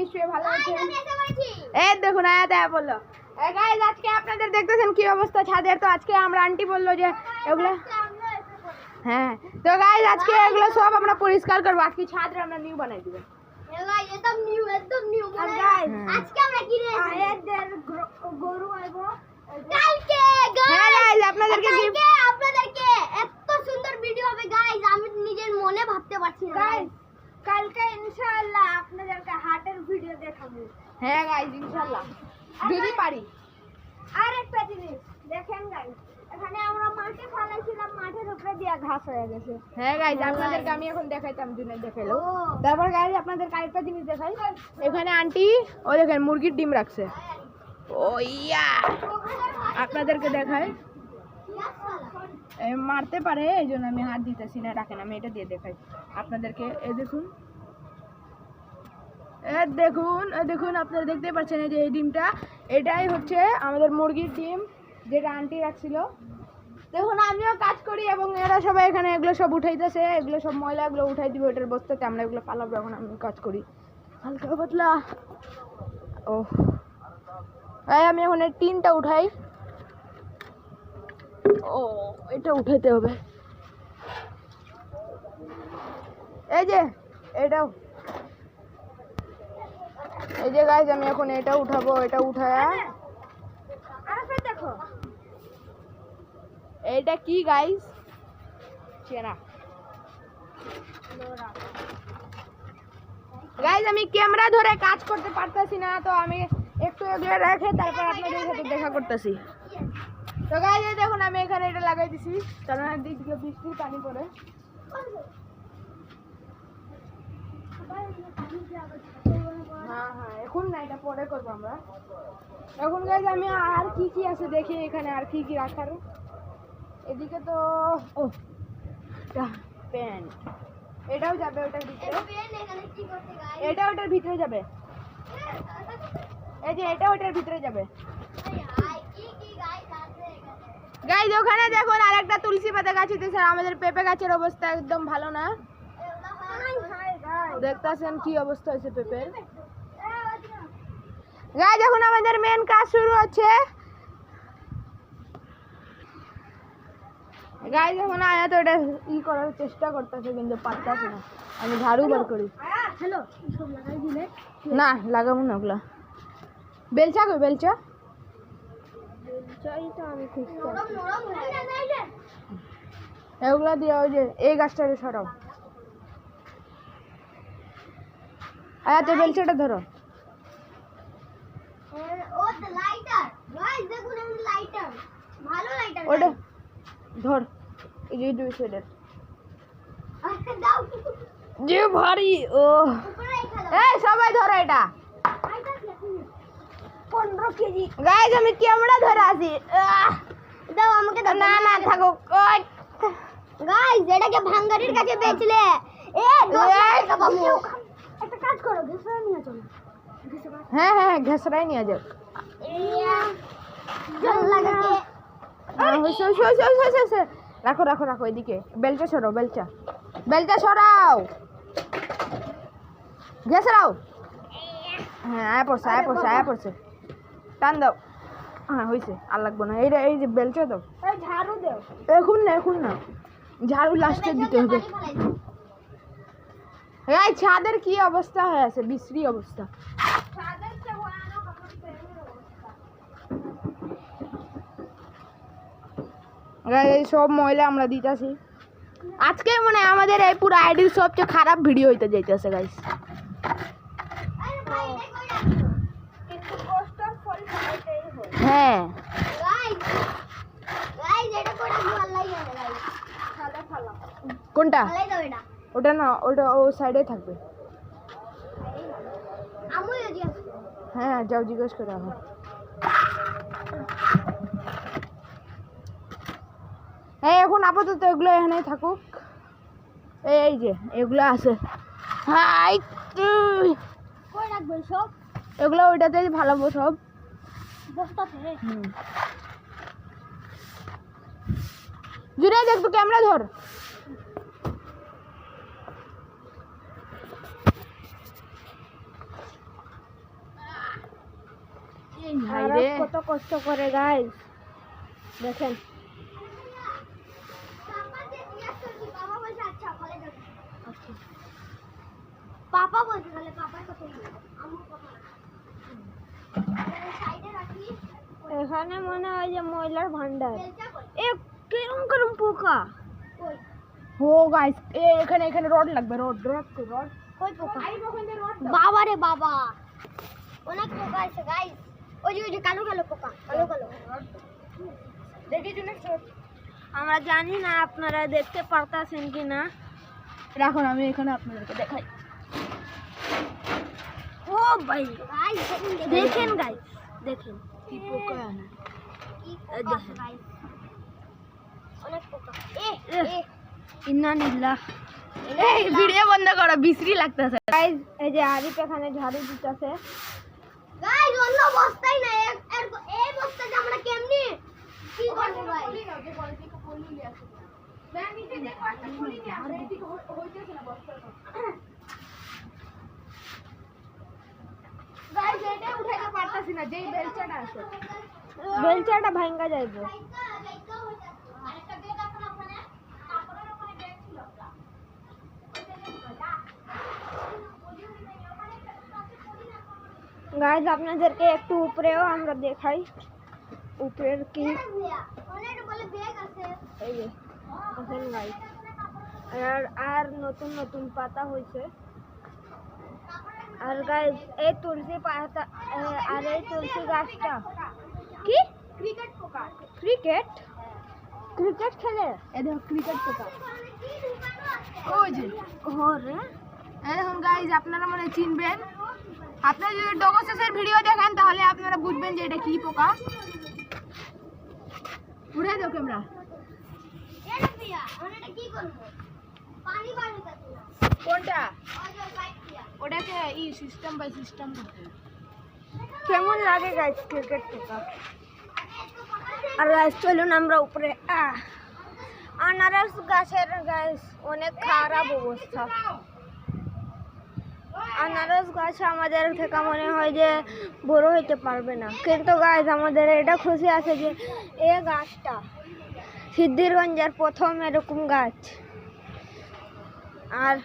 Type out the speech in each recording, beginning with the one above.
নিশ্চয়ই ভালো আছেন। এই দেখুন আয়াতে বললো গাইস আজকে আপনাদের দেখতেছেন কি অবস্থা ছাদের। তো আজকে আমরা আন্টি বললো যে এগুলো হ্যাঁ তো গাইস আজকে এগুলো সব আমরা পরিষ্কার করবো। আজকে ছাদরে আমরা নিউ বানাই দিব। একদম নিউ গাইস আজকে আমরা কি আয়াদের গরু আইবো কালকে গাইস আপনাদেরকে এত সুন্দর ভিডিও হবে গাইস আমি নিজের মনে ভাবতে পারছি না গাইস। কালকে ইনশাআল্লাহ আপনাদেরকে হাটের ভিডিও দেখাবো। হ্যাঁ গাইস ইনশাআল্লাহ যদি পারি। আর একটা জিনিস দেখেন গাইস এখানে আমরা মাঠে ফেলাইছিলাম, মাঠের উপরে দিয়া ঘাস হয়ে গেছে। হ্যাঁ গাইস আপনাদেরকে আমি এখন দেখাইতাম জুনে দেখাইলো। তারপর গাইস আপনাদেরকে আরেকটা জিনিস দেখাই। এখানে আন্টি ও দেখেন মুরগির ডিম রাখছে। ও ইয়া আপনাদেরকে দেখাই মারতে পারে এই জন্য আমি হাত দিতেছি না। রাখেন আমি এটা দিয়ে দেখাই আপনাদেরকে। এই দেখুন দেখুন আপনারা দেখতে পাচ্ছেন এই যে এই ডিমটা এটাই হচ্ছে আমাদের মুরগির ডিম যেটা আন্টি রাখছিল। দেখুন আমিও কাজ করি এবং এরা সবাই এখানে এগুলো সব উঠাইতেছে। এগুলো সব ময়লাগুলো উঠাই দিব এটার বস্তাতে। আমরা এগুলো পালাবো এখন। আমি কাজ করি হালকা পাতলা। ও আমি এখন এই টিনটা উঠাই। ও এটা উঠাইতে হবে। এই যে এটাও এই যে গাইস আমি এখন এটা উঠাবো। এটা উঠায়া দেখো এটা কি গাইস চেনা গাইস আমি ক্যামেরা ধরে কাজ করতে পারতাছি না তো আমি একটু এগুলো রেখে তারপর আপনাদের সাথে দেখা করতেছি। তো গাইস এই দেখুন আমি এখানে এটা লাগাই দিছি কারণ দিক থেকে বৃষ্টির পানি পড়ে। হ্যাঁ এখন না এটা পরে করবো আমরা। এখন গাইস আমি আর কি কি আছে দেখি এখানে আর কি কি রাখার। এদিকে তো ও প্যান্ট এটাও যাবে ওটার ভিতরে। এটা ওটার ভিতরে যাবে। এই যে এটা ওটার ভিতরে যাবে। গাইস ওখানে দেখুন আরেকটা তুলসী পাতা গাছ হইতেছে। আমাদের পেঁপে গাছের অবস্থা একদম ভালো না। দেখতেছেন কি অবস্থা হয়েছে পেঁপের। গাইস এখন আমাদের মেন কাজ শুরু হচ্ছে। গাইস এখন আয়া তো এটা ই করার চেষ্টা করতেছে কিন্তু পারতাছে না। আমি ঝাড়ু বার করি। হ্যালো সব লাগাই দিলে না লাগাবো না ওগুলা। বেলচা কই বেলচা চাইটা আমি খুঁজছি এগুলা দিয়ে ওই যে এই গাছটারে সরাও। আয়া তো বেলচাটা ধরো। ও তো লাইটার গাইস দেখুন আমি লাইটার ভালো লাইটার ওটা ধর এই যে দুই সাইডের দাও যে ভারী। ও উপরে রেখে দাও এই সবাই ধরো এটা। 15 কেজি গাইস আমি ক্যামেরা ধরে আছি। দাও আমাকে দাও। না না থাকো গাইস এটাকে ভাঙ্গারির কাছে বেচলে এ 10 টাকা পাবো। একটা কাজ করো ঘেসরা নিয়ে চলো। হ্যাঁ হ্যাঁ ঘেসরাই নিয়ে যাক। জল লাগাকে রাখো রাখো রাখো এদিকে। বেলচা সরাও বেলচা বেলচা সরাও ঘেসরাও। হ্যাঁ আয়া পড়ছে টান দাও। হ্যাঁ হয়েছে আর লাগবো না। এইটা এই যে বেলচা দাও। ঝাড়ু দাও এখন না ঝাড়ু লাস্টে দিতে হবে। এই ছাদের কি অবস্থা হয়ে আছে বিশ্রী অবস্থা। এই সব ময়লা আমরা দিতেছি। আজকে মানে আমাদের এই পুরো আইডির সবচেয়ে খারাপ ভিডিও হইতে যাইতেছে গাইস। হ্যাঁ কোনটা ওটা না ওটা ও সাইডে থাকবে। হ্যাঁ যাও জিজ্ঞেস করে আসো। হ্যাঁ এখন আপাতত এগুলো এখানেই থাকুক। এই যে এগুলো আছে হাই এগুলো ওইটাতেই ভালো সব জুড়ে দেখবো ক্যামেরা ধর। কত কষ্ট করে গাইস দেখেন। পাপা বলছে তাহলে পাপার কথা আম্মু কথা সাইডে রাখি। এখানে মনে হয় যে ময়লার ভান্ডার। এ কিরম কিরম পোকা। কই ও গাইস এখানে এখানে রড লাগবে, রড রড রড। কই পোকা? বাবা রে বাবা, অনেক পোকা আছে গাইস। ওই যে কালো কালো পোকা, কালো কালো। দেখি জন্য আমরা জানি না আপনারা দেখতে পারতাছেন কিনা। রাখুন আমি এখানে আপনাদেরকে দেখাই। ও ভাই গাইস দেখেন গাইস দেখেন কি পোকা না, কি পোকা গাইস, অনেক পোকা। এ ইন্নালিল্লাহ। এই ভিডিও বন্ধ করো, বিশ্রী লাগতেছে গাইস। এই যে আরিফ এখানে ঝাড়ু দিতেছে গাইস। অন্য বস্তাই না, এই বস্তাটা আমরা কেমনি কি করব ভাই? গাইস এটা উঠাইতে পারতাছি না, যেই বেলচাটা আছে বেলচাটা ভাঙা যাইবো। আরেকটা বেগ আছে না ওখানে, তারপরের ওখানে বেগ ছিল। গাইস আপনাদেরকে একটু উপরেও আমরা দেখাই, উপরের কি অনেক বলে বেগ আছে। এই যে দেখেন গাইস। আর নতুন নতুন পাতা হয়েছে। আর গাইস এই তুলসী পাতা আর এই তুলসী গাছটা কি ক্রিকেট পোকা। ক্রিকেট ক্রিকেট খেলে। এই দেখো ক্রিকেট পোকা। ওই যে ঘরে এখন গাইস আপনারা মনে হয় চিনবেন। আপনারা যদি ডগোসেসের ভিডিও দেখেন তাহলে আপনারা বুঝবেন যে এটা কি পোকা। উড়ে দাও ক্যামেরা। এটা পিয়া ওটা কি করব? পানি বাড়ি দিতে না। কোনটা? ওই যে পাইপ দিয়া ওটাকে এই সিস্টেম বাই সিস্টেম করতে হবে। কেমন লাগে গাইস ক্রিকেট পোকা? আর গাইস চলুন আমরা উপরে। আনারস গাছের গাইস অনেক খারাপ অবস্থা। আনারস গাছ আমাদের থেকে মনে হয় যে বড় হইতে পারবে না, কিন্তু গাইস আমাদের এটা খুশি আছে যে এই গাছটা সিদ্ধিরগঞ্জের প্রথম এরকম গাছ। আর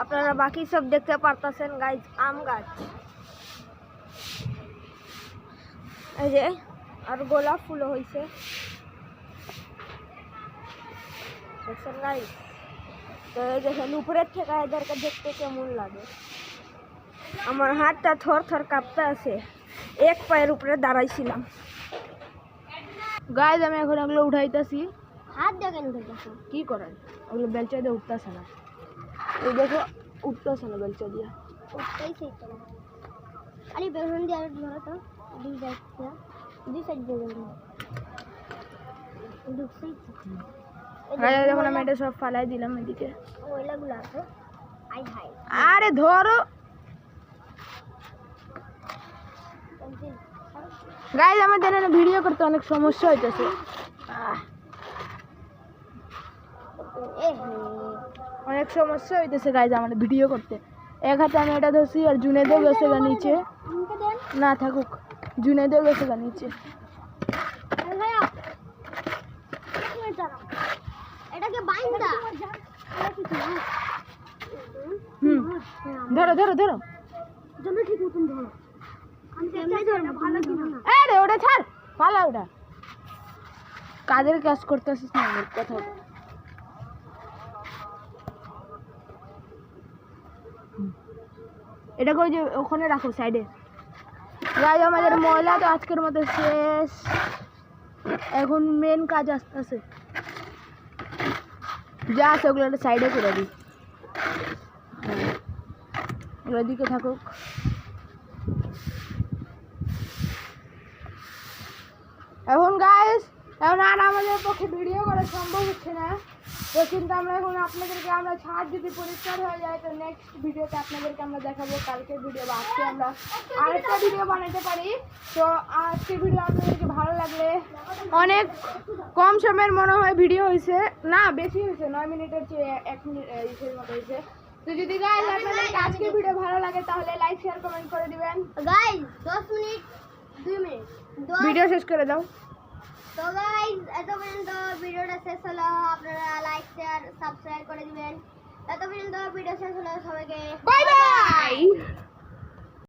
আপনারা বাকি সব দেখতে পারতেছেন গাইস, আম গাছ। এই যে আর গোলাপ ফুলও হয়েছে দেখছেন গাইস। তো এই দেখেন উপরের থেকে এদেরকে দেখতে কেমন লাগে। আমার হাতটা থর থর কাঁপতে আছে, এক পায়ের উপরে দাঁড়াইছিলাম। গাইস আমি এখন এগুলো উঠাইতেছি। হাত দেখেন উঠেছে। কি করেন ওগুলো বেলচা দিয়ে উঠতেছে না। এই দেখো উঠতেছে না বেলচা দিয়ে। উঠতেই চাইতো না। আরে বেগুন দিয়ে আর ধরো তো, দুই সাইড দিয়ে বেগুন ঢুকছেই গাইস এখন আমি এটা সব ফালাই দিলাম এদিকে। ওইলাগুলো আছে। আই হাই আরে ধরো গাইস আমাদের এখানে ভিডিও করতে অনেক সমস্যা হইতেছে। অনেক সমস্যা হইতেছে গাইস আমাদের ভিডিও করতে। এক হাতে আমি এটা ধরছি আর জুনেদেও গেছে গা নিচে। না থাকুক, জুনেদেও গেছে গা নিচে। এটাকে বাইন্দা ধরো ধরো ধরো। জন্য ঠিক মতন ধরো। আমি এমনি ধরবো, ভালো কি না? আরে ওটা ছাড়, পালা ওটা। কাদের কাজ করতেছিস না আমার কথা। এটাকে ওই যে ওখানে রাখো সাইডে। গাইস আমাদের ময়লা তো আজকের মতো শেষ। এখন মেন কাজ আসতেছে, যা আছে ওগুলো সাইডে করে দিই। ওদিকে থাকুক। এখন গাইস এখন আর আমাদের পক্ষে ভিডিও করা সম্ভব হচ্ছে না, তো কিন্তু আমরা এখন আপনাদেরকে আমরা ছাদ যদি পরিষ্কার হয়ে যায় তো নেক্সট ভিডিওতে আপনাদেরকে আমরা দেখাবো। কালকের ভিডিও বা আজকে আমরা আরেকটা ভিডিও বানাতে পারি। তো আজকের ভিডিও আপনাদেরকে ভালো লাগলে, অনেক কম সময়ের মনে হয় ভিডিও হয়েছে, না বেশি হয়েছে, 9 মিনিটের চেয়ে 1 মিনিট ইসের মতো হয়েছে। তো যদি গাইস আপনাদের আজকের ভিডিও ভালো লাগে তাহলে লাইক শেয়ার কমেন্ট করে দিবেন। গাইস 10 মিনিট 2 মিনিট ভিডিও শেষ করে দাও। তো গাইস এত পর্যন্ত ভিডিওটা শেষ হলো, আপনারা লাইক শেয়ার সাবস্ক্রাইব করে দিবেন। এত পর্যন্ত ভিডিও শেষ হলো, সবাইকে বাই বাই।